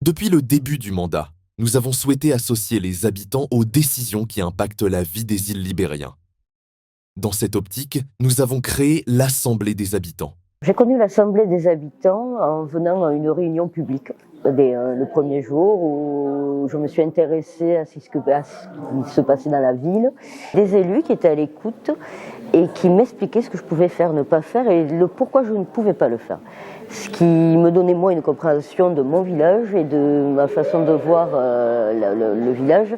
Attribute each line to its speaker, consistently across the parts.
Speaker 1: Depuis le début du mandat, nous avons souhaité associer les habitants aux décisions qui impactent la vie des îles Libériens. Dans cette optique, nous avons créé l'Assemblée des habitants.
Speaker 2: J'ai connu l'Assemblée des habitants en venant à une réunion publique le premier jour où je me suis intéressée à ce qui se passait dans la ville. Des élus qui étaient à l'écoute et qui m'expliquaient ce que je pouvais faire, ne pas faire et le pourquoi je ne pouvais pas le faire. Ce qui me donnait moi une compréhension de mon village et de ma façon de voir le village.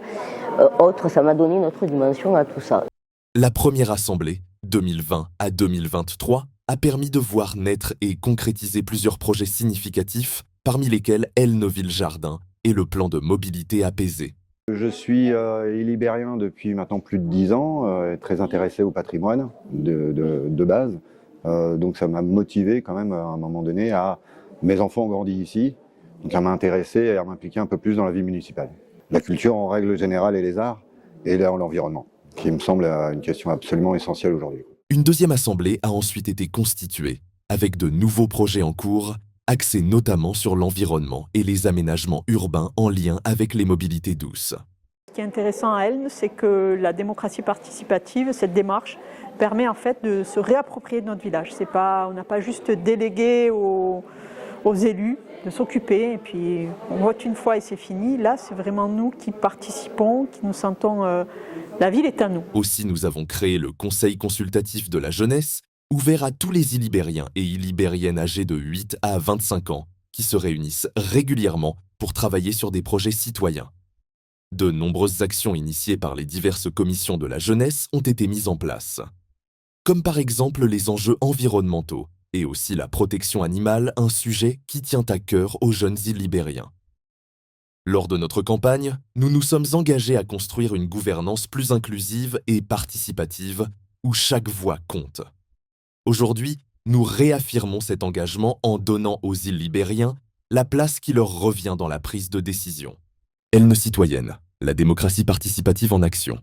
Speaker 2: Ça m'a donné une autre dimension à tout ça.
Speaker 1: La première assemblée, 2020 à 2023, a permis de voir naître et concrétiser plusieurs projets significatifs, parmi lesquels Elneuville-Jardin et le plan de mobilité apaisée.
Speaker 3: Je suis libérien depuis maintenant plus de 10 ans, très intéressé au patrimoine de base. Donc ça m'a motivé quand même à un moment donné à... Mes enfants ont grandi ici, donc à m'intéresser et à m'impliquer un peu plus dans la vie municipale. La culture en règle générale et les arts, et l'environnement, qui me semble une question absolument essentielle aujourd'hui.
Speaker 1: Une deuxième assemblée a ensuite été constituée, avec de nouveaux projets en cours, axés notamment sur l'environnement et les aménagements urbains en lien avec les mobilités douces.
Speaker 4: Ce qui est intéressant à Elne, c'est que la démocratie participative, cette démarche, permet en fait de se réapproprier de notre village. On n'a pas juste délégué aux élus de s'occuper et puis on vote une fois et c'est fini. Là, c'est vraiment nous qui participons, qui nous sentons... la ville est à nous.
Speaker 1: Aussi, nous avons créé le Conseil consultatif de la jeunesse, ouvert à tous les Illibériens et Illibériennes âgés de 8 à 25 ans, qui se réunissent régulièrement pour travailler sur des projets citoyens. De nombreuses actions initiées par les diverses commissions de la jeunesse ont été mises en place, comme par exemple les enjeux environnementaux et aussi la protection animale, un sujet qui tient à cœur aux jeunes Illibériens. Lors de notre campagne, nous nous sommes engagés à construire une gouvernance plus inclusive et participative où chaque voix compte. Aujourd'hui, nous réaffirmons cet engagement en donnant aux Illibériens la place qui leur revient dans la prise de décision. Elne citoyenne, la démocratie participative en action.